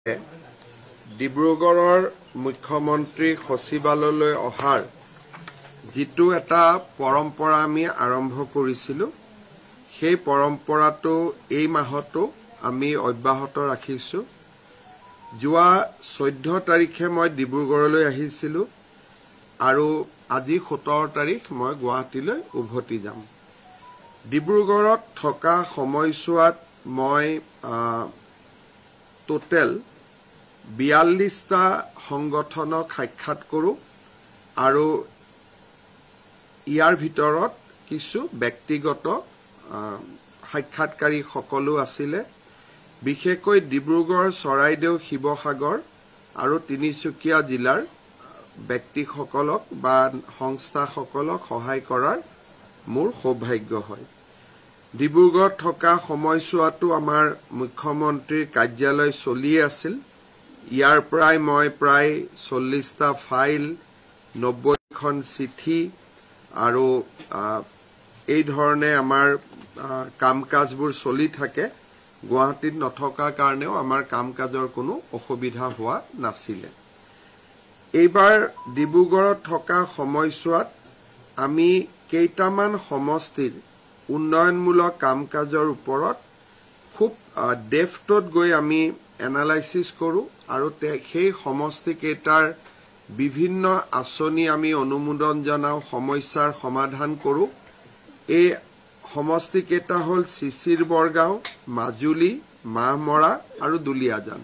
ডিব্ৰুগড়ৰ মুখ্যমন্ত্ৰী সচিবালয়লৈ অহাৰ যিটো এটা পৰম্পৰা আমি আৰম্ভ কৰিছিলোঁ সেই পৰম্পৰাটো এই মাহতো আমি অব্যাহত ৰাখিছোঁ। যোৱা 14 তাৰিখে মই ডিব্ৰুগড়লৈ আহিছিলোঁ আৰু আজি 17 তাৰিখ মই গুৱাহাটীলৈ উভতি যাম। ডিব্ৰুগড়ত থকা সময়ছোৱাত মই টোটেল 42টা সংগঠনক সাক্ষাৎ কৰোঁ আৰু ইয়াৰ ভিতৰত কিছু ব্যক্তিগত সাক্ষাৎকাৰী সকলো আছিলে। বিশেষকৈ ডিব্ৰুগড়, চৰাইদেউ, শিৱসাগৰ আৰু তিনিচুকীয়া জিলাৰ ব্যক্তিসকলক বা সংস্থাসকলক সহায় কৰাৰ মোৰ সৌভাগ্য হয়। ডিব্ৰুগড়ত থকা সময়ছোৱাতো আমাৰ মুখ্যমন্ত্ৰীৰ কাৰ্যালয় চলি আছিল। ইয়াৰ পৰাই মই প্ৰায় 40টা ফাইল, 90খন চিঠি আৰু এই ধৰণে আমাৰ কাম কাজবোৰ চলি থাকে। গুৱাহাটীত নথকাৰ কাৰণেও আমাৰ কাম কাজৰ কোনো অসুবিধা হোৱা নাছিলে। এইবাৰ ডিব্ৰুগড়ত থকা সময়ছোৱাত আমি কেইটামান সমষ্টিৰ উন্নয়নমূলক কাম কাজৰ ওপৰত খুব ডেফটত গৈ আমি এনালাইচিছ কৰোঁ আৰু সেই সমষ্টিকেইটাৰ বিভিন্ন আঁচনি আমি অনুমোদন জনাওঁ, সমস্যাৰ সমাধান কৰোঁ। এই সমষ্টিকেইটা হ'ল চিচিৰ বৰগাঁও, মাজুলী, মাহমৰা আৰু দুলীয়াজান।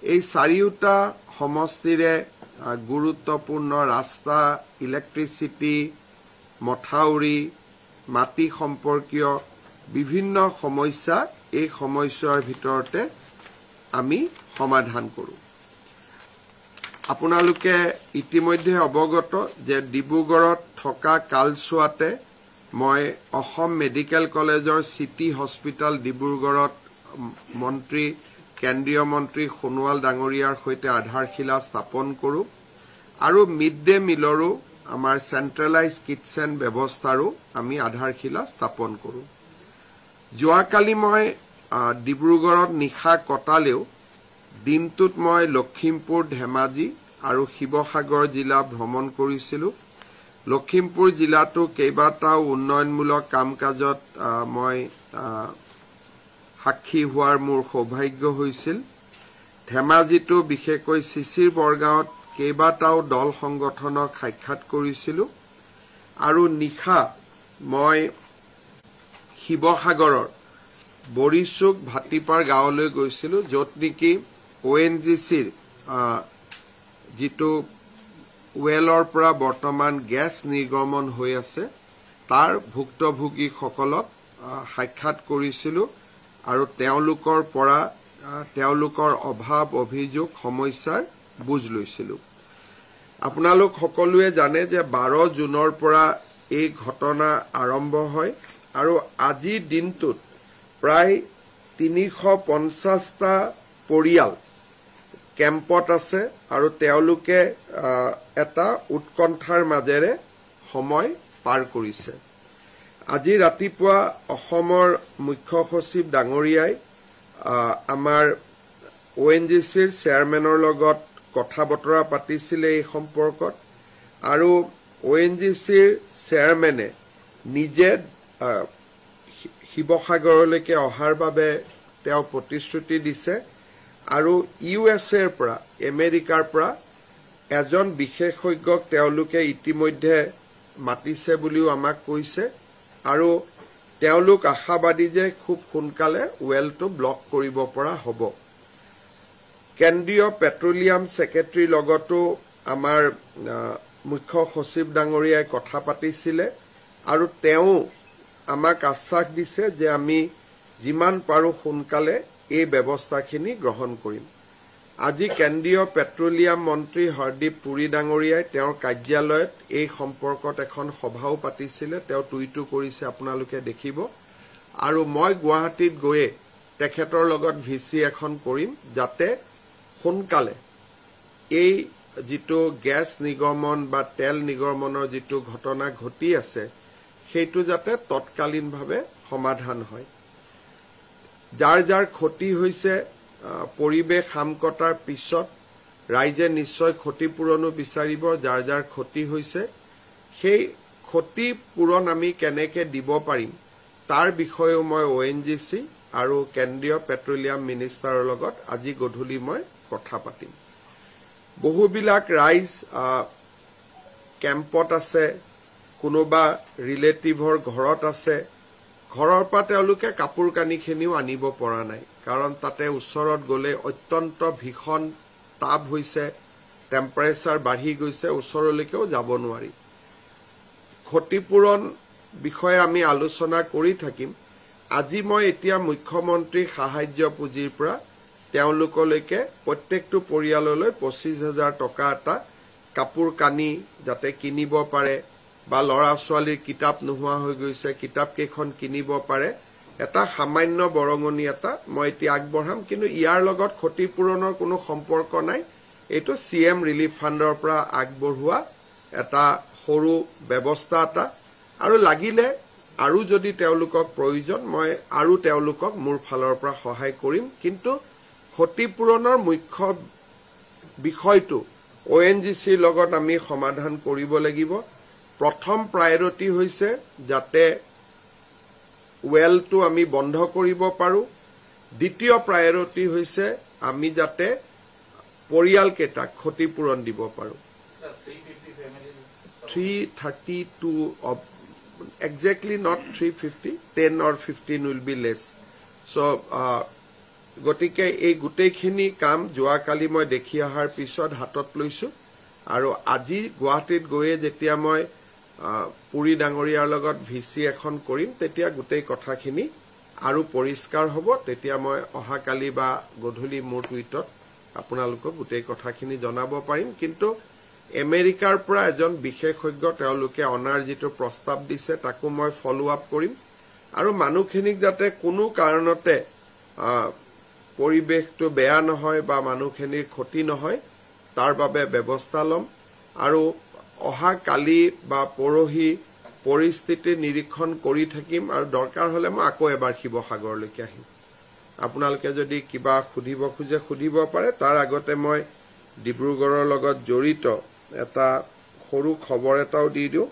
এই চাৰিওটা সমষ্টিৰে গুৰুত্বপূৰ্ণ ৰাস্তা, ইলেক্ট্ৰিচিটি, মথাউৰি, মাটি সম্পৰ্কীয় বিভিন্ন সমস্যা এই সময়ছোৱাৰ ভিতৰতে আমি সমাধান কৰোঁ। আপোনালোকে ইতিমধ্যে অৱগত যে ডিব্ৰুগড়ত থকা কালছোৱাতে মই অসম মেডিকেল কলেজৰ চিটি হস্পিটেল ডিব্ৰুগড়ত কেন্দ্ৰীয় মন্ত্ৰী সোণোৱাল ডাঙৰীয়াৰ সৈতে আধাৰশিলা স্থাপন কৰোঁ আৰু মিড ডে মিলৰো আমাৰ চেণ্ট্ৰেলাইজ কিটচেন ব্যৱস্থাৰো আমি আধাৰশিলা স্থাপন কৰোঁ। যোৱাকালি মই ডিব্ৰুগড়ত নিশা কটালেও দিনটোত মই লখিমপুৰ, ধেমাজি আৰু শিৱসাগৰ জিলা ভ্ৰমণ কৰিছিলোঁ। লখিমপুৰ জিলাতো কেইবাটাও উন্নয়নমূলক কাম কাজত মই সাক্ষী হোৱাৰ মোৰ সৌভাগ্য হৈছিল। ধেমাজিতো বিশেষকৈ চিচিৰ বৰগাঁৱত কেইবাটাও দল সংগঠনক সাক্ষাৎ কৰিছিলোঁ আৰু নিশা মই শিৱসাগৰৰ বৰিচুক ভাটিপাৰ গাঁৱলৈ গৈছিলোঁ, য'ত নেকি ONGCৰ যিটো ৱেলৰ পৰা বৰ্তমান গেছ নিৰ্গমন হৈ আছে তাৰ ভুক্তভোগীসকলক সাক্ষাৎ কৰিছিলোঁ আৰু তেওঁলোকৰ পৰা তেওঁলোকৰ অভাৱ, অভিযোগ, সমস্যাৰ বুজ লৈছিলোঁ। আপোনালোক সকলোৱে জানে যে 12 জুনৰ পৰা এই ঘটনা আৰম্ভ হয় আৰু আজিৰ দিনটোত প্ৰায় 350টা পৰিয়াল কেম্পত আছে আৰু তেওঁলোকে এটা উৎকণ্ঠাৰ মাজেৰে সময় পাৰ কৰিছে। আজি ৰাতিপুৱা অসমৰ মুখ্য সচিব ডাঙৰীয়াই আমাৰ ONGCৰ চেয়াৰমেনৰ লগত কথা বতৰা পাতিছিলে এই সম্পৰ্কত আৰু ONGCৰ চেয়াৰমেনে নিজে শিৱসাগৰলৈকে অহাৰ বাবে তেওঁ প্ৰতিশ্ৰুতি দিছে আৰু USAৰ পৰা, আমেৰিকাৰ পৰা এজন বিশেষজ্ঞক তেওঁলোকে ইতিমধ্যে মাতিছে বুলিও আমাক কৈছে আৰু তেওঁলোক আশাবাদী যে খুব সোনকালে ৱেলটো ব্লক কৰিব পৰা হ'ব। কেন্দ্ৰীয় পেট্ৰলিয়াম ছেক্ৰেটাৰীৰ লগতো আমাৰ মুখ্য সচিব ডাঙৰীয়াই কথা পাতিছিলে আৰু তেওঁ আমাক আশ্বাস দিছে যে আমি যিমান পাৰোঁ সোনকালে এই ব্যৱস্থাখিনি গ্ৰহণ কৰিম। আজি কেন্দ্ৰীয় পেট্ৰলিয়াম মন্ত্ৰী হৰদীপ পুৰী ডাঙৰীয়াই তেওঁৰ কাৰ্যালয়ত এই সম্পৰ্কত এখন সভাও পাতিছিলে। তেওঁ টুইটো কৰিছে, আপোনালোকে দেখিব। আৰু মই গুৱাহাটীত গৈয়ে তেখেতৰ লগত VC এখন কৰিম যাতে সোনকালে এই যিটো গেছ নিৰ্গমন বা তেল নিৰ্গমনৰ যিটো ঘটনা ঘটি আছে সেইটো যাতে তৎকালীনভাৱে সমাধান হয়। যাৰ যাৰ ক্ষতি হৈছে পৰিৱেশ হাম কটাৰ পিছত ৰাইজে নিশ্চয় ক্ষতিপূৰণো বিচাৰিব যাৰ যাৰ ক্ষতি হৈছে সেই ক্ষতিপূৰণ আমি কেনেকৈ দিব পাৰিম তাৰ বিষয়েও মই ONGC আৰু কেন্দ্ৰীয় পেট্ৰলিয়াম মিনিষ্টাৰৰ লগত আজি গধূলি মই কথা পাতিম বহুবিলাক ৰাইজ কেম্পত আছে কোনোবা ৰিলেটিভৰ ঘৰত আছে ঘৰৰ পৰা তেওঁলোকে কাপোৰ কানিখিনিও আনিব পৰা নাই কাৰণ তাতে ওচৰত গলে অত্যন্ত ভীষণ তাপ হৈছে টেম্পাৰেচাৰ বাঢ়ি গৈছে ওচৰলৈকেও যাব নোৱাৰি ক্ষতিপূৰণ বিষয়ে আমি আলোচনা কৰি থাকিম আজি মই এতিয়া মুখ্যমন্ত্ৰী সাহায্য পুঁজিৰ পৰা তেওঁলোকলৈকে প্ৰত্যেকটো পৰিয়াললৈ 25,000 টকা এটা কাপোৰ কানি যাতে কিনিব পাৰে বা লৰা ছোৱালীৰ কিতাপ নোহোৱা হৈ গৈছে কিতাপ কেইখন কিনিব পাৰে এটা সামান্য বৰঙনি এটা মই এতিয়া আগবঢ়াম কিন্তু ইয়াৰ লগত ক্ষতিপূৰণৰ কোনো সম্পৰ্ক নাই এইটো CM ৰিলিফ ফাণ্ডৰ পৰা আগবঢ়োৱা এটা সৰু ব্যৱস্থা এটা আৰু লাগিলে আৰু যদি তেওঁলোকক প্ৰয়োজন মই আৰু তেওঁলোকক মোৰ ফালৰ পৰা সহায় কৰিম কিন্তু ক্ষতিপূৰণৰ মুখ্য বিষয়টো ONGCৰ লগত আমি সমাধান কৰিব লাগিব প্ৰথম প্ৰায়োৰিটি হৈছে যাতে ওয়েলটো আমি বন্ধ কৰিব পাৰো দ্বিতীয় প্ৰায়োৰিটি হৈছে আমি যাতে পৰিয়ালকেইটাক ক্ষতিপূৰণ দিব পাৰো 332 of exactly not 350 10 or 15 will be less so গতিকে এই গোটেইখিনি কাম যোৱাকালি মই দেখি অহাৰ পিছত হাতত লৈছো আৰু আজি গুৱাহাটীত গৈয়ে যেতিয়া মই পুৰি ডাঙৰীয়াৰ লগত ভিসি এখন কৰিম তেতিয়া গোটেই কথাখিনি আৰু পৰিষ্কাৰ হ'ব তেতিয়া মই অহাকালি বা গধূলি মোৰ টুইটত আপোনালোকক গোটেই কথাখিনি জনাব পাৰিম কিন্তু আমেৰিকাৰ পৰা এজন বিশেষজ্ঞ তেওঁলোকে অনাৰ যিটো প্ৰস্তাৱ দিছে তাকো মই ফলো আপ কৰিম আৰু মানুহখিনিক যাতে কোনো কাৰণতে পৰিৱেশটো বেয়া নহয় বা মানুহখিনিৰ ক্ষতি নহয় তাৰ বাবে ব্যৱস্থা লম আৰু অহা কালি বা পৰহি পৰিস্থিতি নিৰীক্ষণ কৰি থাকিম আৰু দৰকাৰ হলে মই আকৌ এবাৰ শিৱসাগৰলৈকে আহিম আপোনালোকে যদি কিবা খুদিব খুজে খুদিব পাৰে তাৰ আগতে মই ডিব্ৰুগড়ৰ লগত জড়িত এটা সৰু খবৰ এটাও দি দিও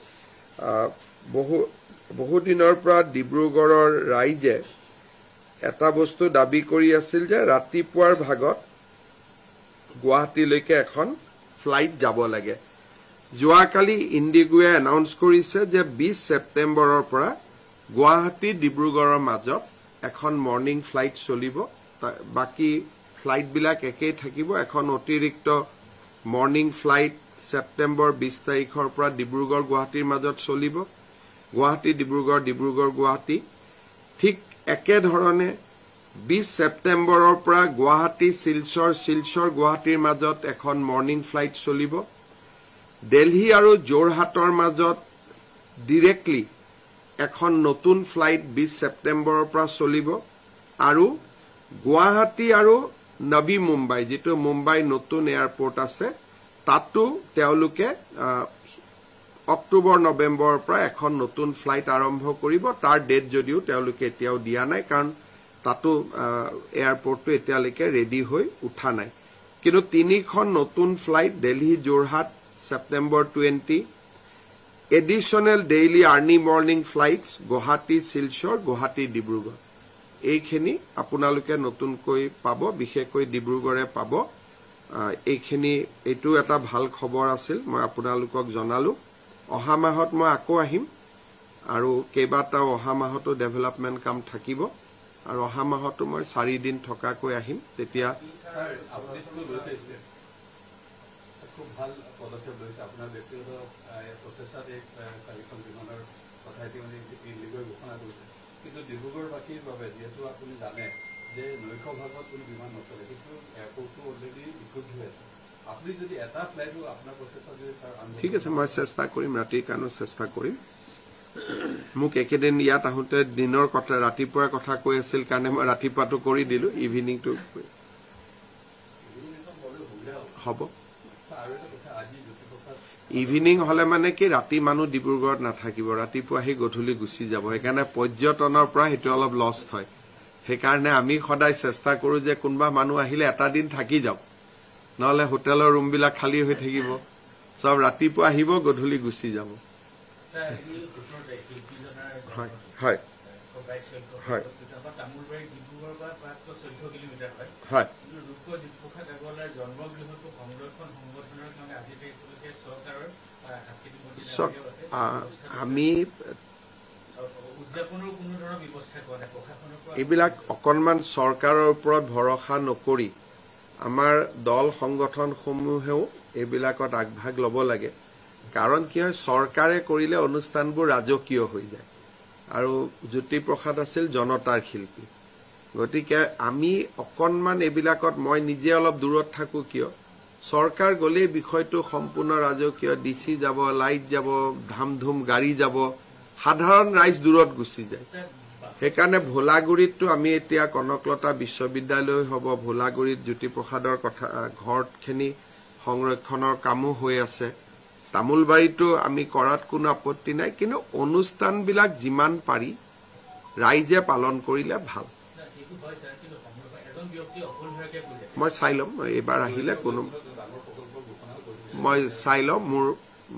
বহু দিনৰ পৰা ডিব্ৰুগড়ৰ ৰাইজে এটা বস্তু দাবী কৰি আছিল যে ৰাতিপুৱাৰ ভাগত গুৱাহাটীলৈকে এখন ফ্লাইট যাব লাগে যোৱাকালি ইণ্ডিগোৱে এনাউন্স কৰিছে যে 20 ছেপ্টেম্বৰৰ পৰা গুৱাহাটী ডিব্ৰুগড়ৰ মাজত এখন মৰ্নিং ফ্লাইট চলিব বাকি ফ্লাইট বিলাক একেই থাকিব এখন অতিৰিক্ত মৰ্নিং ফ্লাইট ছেপ্টেম্বৰ 20 তাৰিখৰ পৰা ডিব্ৰুগড় গুৱাহাটীৰ মাজত চলিব গুৱাহাটী ডিব্ৰুগড় ডিব্ৰুগড় গুৱাহাটী ঠিক একে ধৰণে 20 ছেপ্টেম্বৰৰ পৰা গুৱাহাটী শিলচৰ শিলচৰ গুৱাহাটীৰ মাজত এখন মৰ্নিং ফ্লাইট চলিব দিল্লী আৰু যোৰহাটৰ মাজত ডাইৰেক্টলি এখন নতুন ফ্লাইট 20 ছেপ্টেম্বৰৰ পৰা চলিব আৰু গুৱাহাটী আৰু নবী মুম্বাই যেটো মুম্বাই নতুন এয়াৰপোৰ্ট আছে তাতো তেওঁলোকে অক্টোবৰ নৱেম্বৰৰ পৰা এখন নতুন ফ্লাইট আৰম্ভ কৰিব তাৰ ডেট যদিও তেওঁলোকে এতিয়াও দিয়া নাই কাৰণ তাতো এয়াৰপোৰ্টটো এতিয়ালৈকে ৰেডি হৈ উঠা নাই কিন্তু তিনিখন নতুন flight Delhi Jorhat September 20 additional daily early morning flights Guwahati Silchar Guwahati Dibrugarh এইখিনি আপোনালোকে নতুনকৈ পাব বিশেষকৈ ডিব্ৰুগড়ে পাব এইখিনি এটো এটা ভাল খবৰ আছিল মই আপোনালোকক জনালো অহা মাহত মই আকৌ আহিম আৰু কেইবাটাও অহা মাহতো ডেভেলপমেন্ট কাম থাকিব আৰু অহা মাহতো মই 4 দিন থকাকৈ আহিম তেতিয়া খুব ভাল পদক্ষেপ লৈছে আপোনাৰ ব্যক্তিগত প্ৰচেষ্টাত এক চাৰিখন বিমানৰ কথা ইণ্ডিগোৱে ঘোষণা কৰিছে কিন্তু ডিব্ৰুগড়বাসীৰ বাবে যিহেতু আপুনি জানে যে নৈশ ভাগত কোনো বিমান নচলে কিন্তু এয়াৰপোৰ্টটো অলৰেডি ইকুইপড হৈ আছে আপুনি যদি এটা ফ্লাইটো আপোনাৰ প্ৰচেষ্টা যদি ঠিক আছে মই চেষ্টা কৰিম ৰাতিৰ কাৰণে চেষ্টা কৰিম মোক একেদিন ইয়াত আহোঁতে দিনৰ কথা ৰাতিপুৱাৰ কথা কৈ আছিল কাৰণে মই ৰাতিপুৱাটো কৰি দিলো ইভিনিংটো হ'ব ইভিনিং হলে মানে কি ৰাতি মানুহ ডিব্ৰুগড়ত নাথাকিব ৰাতিপুৱা আহি গধূলি গুচি যাব সেইকাৰণে পৰ্যটনৰ পৰা হেতু অলপ লষ্ট হয় সেইকাৰণে আমি সদায় চেষ্টা কৰো যে কোনোবা মানুহ আহিলে এটা দিন থাকি যাওক, নহলে হোটেলৰ ৰুমবিলাক খালী হৈ থাকিব, সব ৰাতিপুৱা আহিব গধূলি গুচি যাব। হয় হয় হয় হয় আমি এইবিলাক অকণমান চৰকাৰৰ ওপৰত ভৰসা নকৰি আমাৰ দল সংগঠনসমূহেও এইবিলাকত আগভাগ ল'ব লাগে। কাৰণ কি হয়, চৰকাৰে কৰিলে অনুষ্ঠানবোৰ ৰাজকীয় হৈ যায় আৰু জ্যোতিপ্ৰসাদ আছিল জনতাৰ শিল্পী। গতিকে আমি অকণমান এইবিলাকত, মই নিজে অলপ দূৰত থাকো, কিয় চৰকাৰ গ'লেই বিষয়টো সম্পূৰ্ণ ৰাজকীয়, ডিচি যাব, লাইট যাব, ধাম ধুম গাড়ী যাব, সাধাৰণ ৰাইজ দূৰত গুচি যায়। সেইকাৰণে ভোলাগুৰিতটো আমি এতিয়া কনকলতা বিশ্ববিদ্যালয় হ'ব, ভোলাগুৰিত জ্যোতিপ্ৰসাদৰ কথা ঘৰখিনি সংৰক্ষণৰ কামো হৈ আছে, তামোলবাৰীতো আমি কৰাত কোনো আপত্তি নাই, কিন্তু অনুষ্ঠানবিলাক যিমান পাৰি ৰাইজে পালন কৰিলে ভাল। মই চাই ল'ম, এইবাৰ আহিলে কোনো মই চাই ল'ম,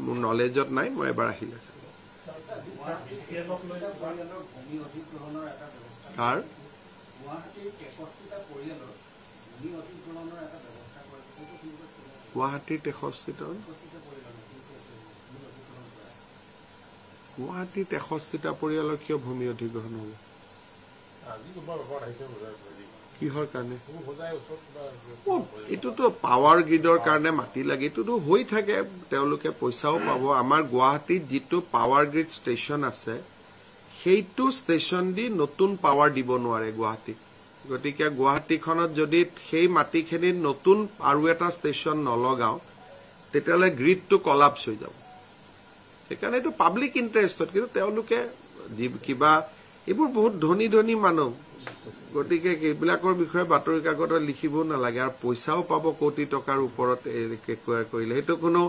মোৰ নলেজত নাই, মই এবাৰ আহিলে চাই ল'ম। কাৰ গুৱাহাটীৰ 63টা পৰিয়ালৰ কিয় ভূমি অধিগ্ৰহণ হ'ব? কিহৰ কাৰণে? এইটোতো পাৱাৰ গ্ৰিডৰ কাৰণে মাটি লাগে, এইটোতো হৈ থাকে, তেওঁলোকে পইচাও পাব। আমাৰ গুৱাহাটীত যিটো পাৱাৰ গ্ৰিড ষ্টেচন আছে, সেইটো ষ্টেচন দি নতুন পাৱাৰ দিব নোৱাৰে গুৱাহাটীত। গতিকে গুৱাহাটীখনত যদি সেই মাটিখিনিত নতুন আৰু এটা ষ্টেচন নলগাওঁ, তেতিয়াহ'লে গ্ৰিডটো কলাপছ হৈ যাব। সেইকাৰণে এইটো পাব্লিক ইণ্টাৰেষ্টত, কিন্তু তেওঁলোকে কিবা এইবোৰ বহুত ধনী ধনী মানুহ, গতিকে এইবিলাকৰ বিষয়ে বাতৰি কাকতত লিখিবও নালাগে, আৰু পইচাও পাব কোটি টকাৰ ওপৰত কৰিলে। সেইটো কোনো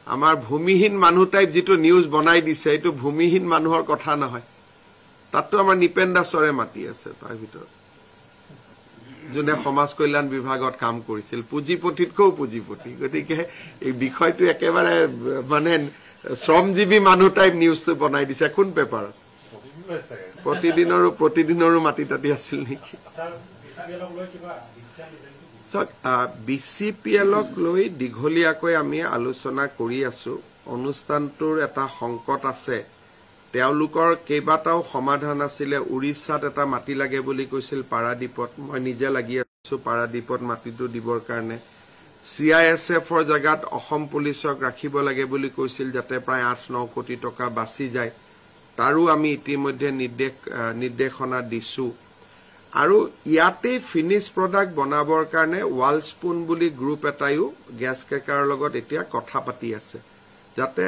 আমাৰ ভূমিহীন মানুহ টাইপ যিটো নিউজ বনাই দিছে, এইটো ভূমিহীন মানুহৰ কথা নহয়। তাততো আমাৰ নিপেন দাসৰে মাটি আছে তাৰ ভিতৰত, যোনে সমাজ কল্যাণ বিভাগত কাম কৰিছিল, পুঁজিপতিতকৈও পুঁজিপতি। গতিকে এই বিষয়টো একেবাৰে মানে শ্ৰমজীৱী মানুহ টাইপ নিউজটো বনাই দিছে কোন পেপাৰত? প্ৰতিদিনৰো মাটি তাতি আছিল নেকি? BCPLক লৈ দীঘলীয়াকৈ আমি আলোচনা কৰি আছো। অনুষ্ঠানটোৰ এটা সংকট আছে, তেওঁলোকৰ কেইবাটাও সমাধান আছিলে। উৰিষ্যাত এটা মাটি লাগে বুলি কৈছিল পাৰাদীপত, মই নিজে লাগি আছো পাৰাদীপত মাটিটো দিবৰ কাৰণে। CISFৰ জেগাত অসম পুলিচক ৰাখিব লাগে বুলি কৈছিল, যাতে প্ৰায় 8-9 কোটি টকা বাচি যায়। তাৰো আমি ইতিমধ্যে নিৰ্দেশনা দিছো। আৰু ইয়াতে ফিনিছ প্ৰডাক্ট বনাবৰ কাৰণে ৱাল স্পুন বুলি গ্ৰুপ এটাইও গেছ ক্ৰেকাৰৰ লগত এতিয়া কথা পাতি আছে, যাতে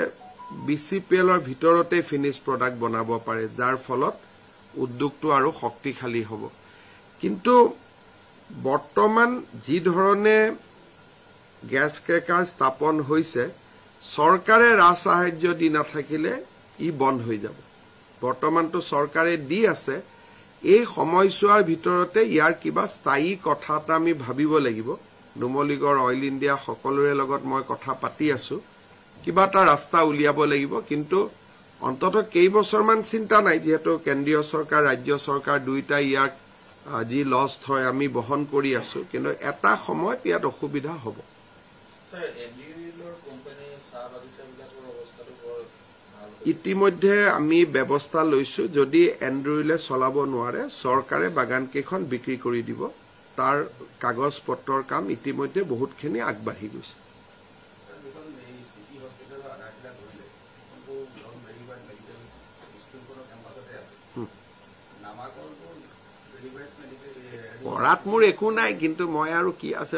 BCPLৰ ভিতৰতে ফিনিছ প্ৰডাক্ট বনাব পাৰে, যাৰ ফলত উদ্যোগটো আৰু শক্তিশালী হ'ব। কিন্তু বৰ্তমান যি ধৰণে গেছ ক্ৰেকাৰ স্থাপন হৈছে, চৰকাৰে ৰাজ সাহায্য দি নাথাকিলে ই বন্ধ হৈ যাব। বৰ্তমানটো চৰকাৰে দি আছে, এই সময়ছোৱাৰ ভিতৰতে ইয়াৰ কিবা স্থায়ী কথা এটা আমি ভাবিব লাগিব। নুমলীগড়, অইল ইণ্ডিয়া সকলোৰে লগত মই কথা পাতি আছো, কিবা এটা ৰাস্তা উলিয়াব লাগিব। কিন্তু অন্ততঃ কেইবছৰমান চিন্তা নাই, যিহেতু কেন্দ্ৰীয় চৰকাৰ ৰাজ্য চৰকাৰ দুয়োটাই ইয়াক যি লছ হয় আমি বহন কৰি আছো, কিন্তু এটা সময়ত ইয়াত অসুবিধা হ'ব। ইতিমধ্যে আমি ব্যৱস্থা লৈছো, যদি এণ্ড্ৰইলে চলাব নোৱাৰে চৰকাৰে বাগানকেইখন বিক্ৰী কৰি দিব। তাৰ কাগজ পত্ৰৰ কাম ইতিমধ্যে বহুতখিনি আগবাঢ়ি গৈছে। কৰাত মোৰ একো নাই, কিন্তু মই আৰু কি আছে,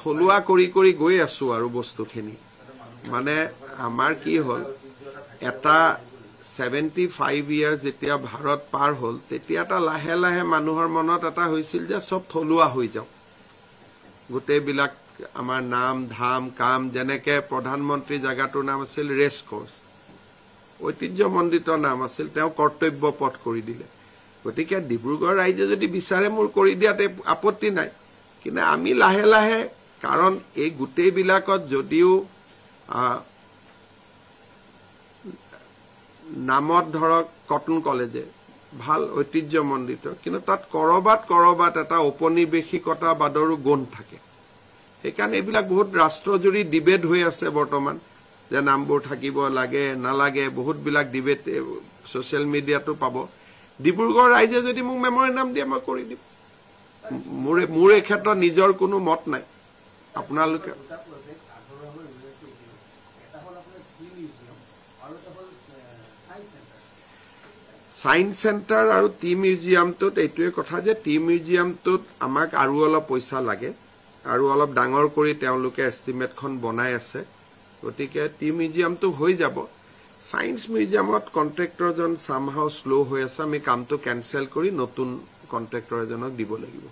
থলুৱা কৰি কৰি গৈ আছো আৰু বস্তুখিনি। মানে আমাৰ কি হ'ল, এটা 75 ইয়াৰ্ছ যেতিয়া ভাৰত পাৰ হ'ল, তেতিয়া এটা লাহে লাহে মানুহৰ মনত এটা হৈছিল যে চব থলুৱা হৈ যাওক, গোটেইবিলাক আমাৰ নাম ধাম কাম। যেনেকে প্ৰধানমন্ত্ৰী জেগাটোৰ নাম আছিল ৰেচ কোৰ্চ, ঐতিহ্যমণ্ডিত নাম আছিল, তেওঁ কৰ্তব্য পথ কৰি দিলে। গতিকে ডিব্ৰুগড় ৰাইজে যদি বিচাৰে মোৰ কৰি দিয়াতে আপত্তি নাই কিন্তু আমি লাহে লাহে কাৰণ এই গোটেইবিলাকত যদিও নামত ধৰক কটন কলেজে ভাল ঐতিহ্যমণ্ডিত কিন্তু তাত কৰবাত এটা ঔপনিৱেশিকতাবাদৰো গুণ থাকে সেইকাৰণে এইবিলাক বহুত ৰাষ্ট্ৰজুৰি ডিবেট হৈ আছে বৰ্তমান যে নামবোৰ থাকিব লাগে নালাগে বহুতবিলাক ডিবেট সোশ্যাল মিডিয়াতো পাব ডিব্ৰুগড় ৰাইজে যদি মোক মেমৰেণ্ডাম দিয়ে মই কৰি দিম মোৰ এই ক্ষেত্ৰত নিজৰ কোনো মত নাই আপোনালোকে সায়েন্স সেন্টাৰ আৰু টি মিউজিয়ামটোত এইটোৱে কথা যে টি মিউজিয়ামটোত আমাক আৰু অলপ পইচা লাগে আৰু অলপ ডাঙৰ কৰি তেওঁলোকে এষ্টিমেটখন বনাই আছে গতিকে টি মিউজিয়ামটো হৈ যাব সায়েন্স মিউজিয়ামত কন্ট্ৰেক্টৰজন সামহাউ স্লো হৈ আছে আমি কামটো কেনসেল কৰি নতুন কন্ট্ৰেক্টৰ এজনক দিব লাগিব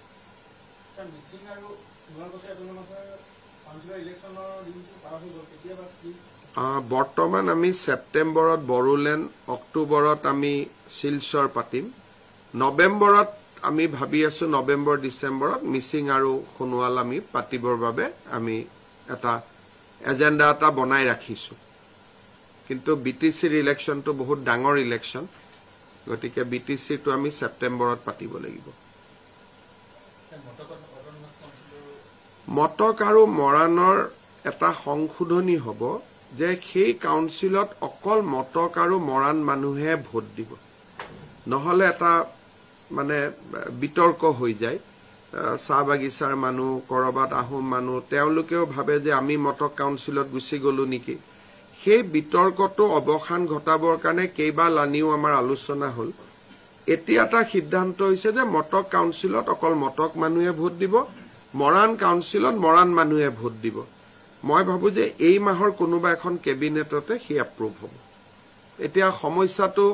বৰ্তমান আমি সেপ্টেম্বৰত বড়োলেণ্ড অক্টোবৰত আমি শিলচৰ পাতিম নৱেম্বৰত আমি ভাবি আছো নৱেম্বৰ ডিসেম্বৰত মিছিং আৰু খনুৱাল আমি পাতিবৰ বাবে আমি এটা এজেন্ডা এটা বনাই ৰাখিছো কিন্তু বিটিসিৰ ইলেকশনটো বহুত ডাঙৰ ইলেকশন গতিকে বিটিসি টো আমি সেপ্টেম্বৰত পাতিব লাগিব মটক আৰু মৰাণৰ এটা সংশোধনী হ'ব যে সেই কাউন্সিলত অকল মটক আৰু মৰাণ মানুহে ভোট দিব নহলে এটা মানে বিতৰ্ক হৈ যায় চাহ বাগিচাৰ মানুহ কৰবাত আহোম মানুহ তেওঁলোকেও ভাবে যে আমি মটক কাউন্সিলত গুছি গলো নেকি সেই বিতৰ্কটো অৱসান ঘটাবৰ কাৰণে কেইবা লানিও আমাৰ আলোচনা হল এতিয়া এটা সিদ্ধান্ত হৈছে যে মটক কাউন্সিলত অকল মটক মানুহে ভোট দিব মৰাণ কাউন্সিলত মৰাণ মানুহে ভোট দিব মই ভাবো যে এই মাহৰ কোনোবা এখন কেবিনেটতে হি এপ্ৰুভ হ'ব এতিয়া সমস্যাটো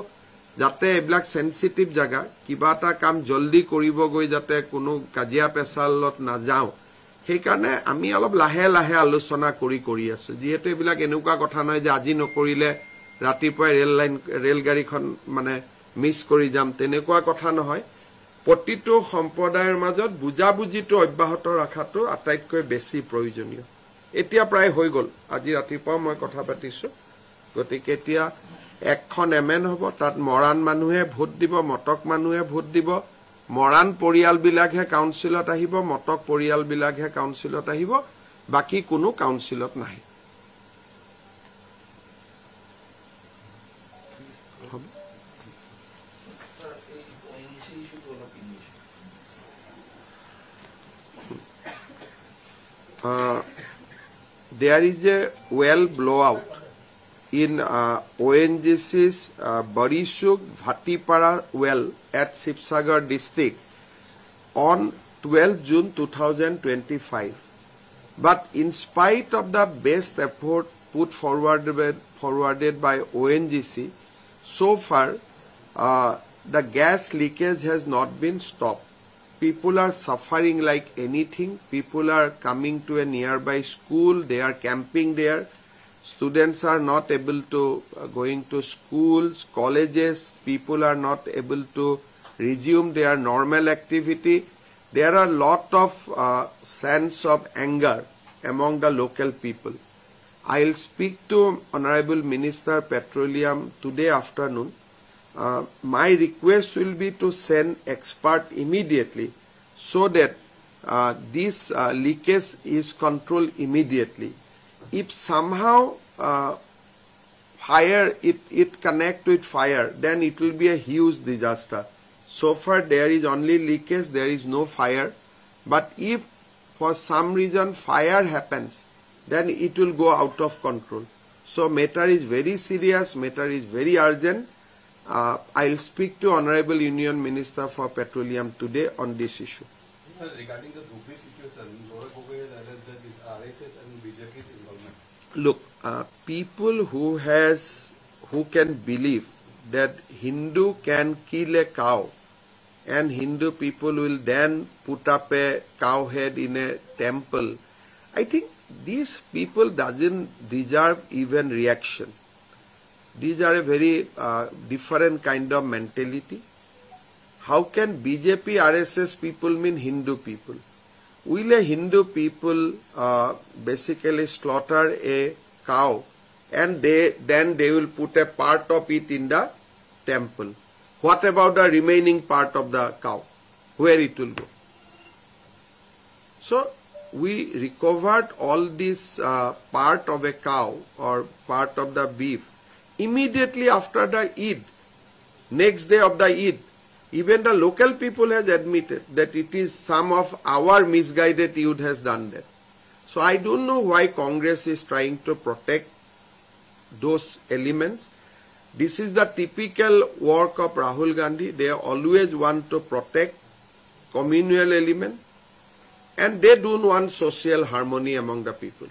যাতে এইবিলাক সেনসিটিভ জায়গা কিবা এটা কাম জলদি কৰিব গৈ যাতে কোনো কাজিয়া পেছালত না যাও সেইকাৰণে আমি অলপ লাহে লাহে আলোচনা কৰি আছো যেহেতু এইবিলাক এনেকুৱা কথা নহয় যে আজি নকৰিলে ৰাতিপুৱাই ৰেল গাড়ীখন মানে মিছ কৰি যাম তেনেকুৱা কথা নহয় প্ৰতিটো সম্প্ৰদায়ৰ মাজত বুজাবুজিটো অব্যাহত ৰাখাটো আটাইতকৈ বেছি প্ৰয়োজনীয় এতিয়া প্ৰায় হৈ গল আজি ৰাতিপুৱা মই কথা পাতিছো গতিকে এতিয়া এখন এমএন হ'ব তাত মৰাণ মানুহে ভোট দিব মটক মানুহে ভোট দিব মৰাণ পৰিয়ালবিলাকহে কাউন্সিলত আহিব মটক পৰিয়ালবিলাকহে কাউন্সিলত আহিব বাকি কোনো কাউন্সিলত নাহে there is a well blowout in ONGC's Barishuk Bhatipara well at Sibsagar district on 12 June 2025. But in spite of the best effort put forwarded by ONGC, so far the gas leakage has not been stopped. People are suffering like anything. People are coming to a nearby school. They are camping there. Students are not able to going to schools, colleges. People are not able to resume their normal activity. There are a lot of sense of anger among the local people. I'll speak to Honorable Minister Petroleum today afternoon. My request will be to send expert immediately so that this leakage is controlled immediately. If somehow fire it connect with fire, then it will be a huge disaster. So far there is only leakage, there is no fire. But if for some reason fire happens, then it will go out of control. So matter is very serious, matter is very urgent. I'll speak to Honorable Union Minister for Petroleum today on this issue. Sir, regarding the Dhupri situation, Gaurav Gogoi has alleged that this RSS and BJP's involvement. Look, people who can believe that Hindu can kill a cow and Hindu people will then put up a cow head in a temple, I think these people doesn't deserve even reaction. These are a very different kind of mentality. how can BJP RSS people mean Hindu people? Will a Hindu people basically slaughter a cow and then they will put a part of it in the temple? What about the remaining part of the cow? Where it will go? So we recovered all this part of a cow or part of the beef immediately after the Eid, next day of the Eid. Even the local people has admitted that it is some of our misguided youth has done that. So I don't know why Congress is trying to protect those elements. This is the typical work of Rahul Gandhi. They always want to protect communal element and they don't want social harmony among the people.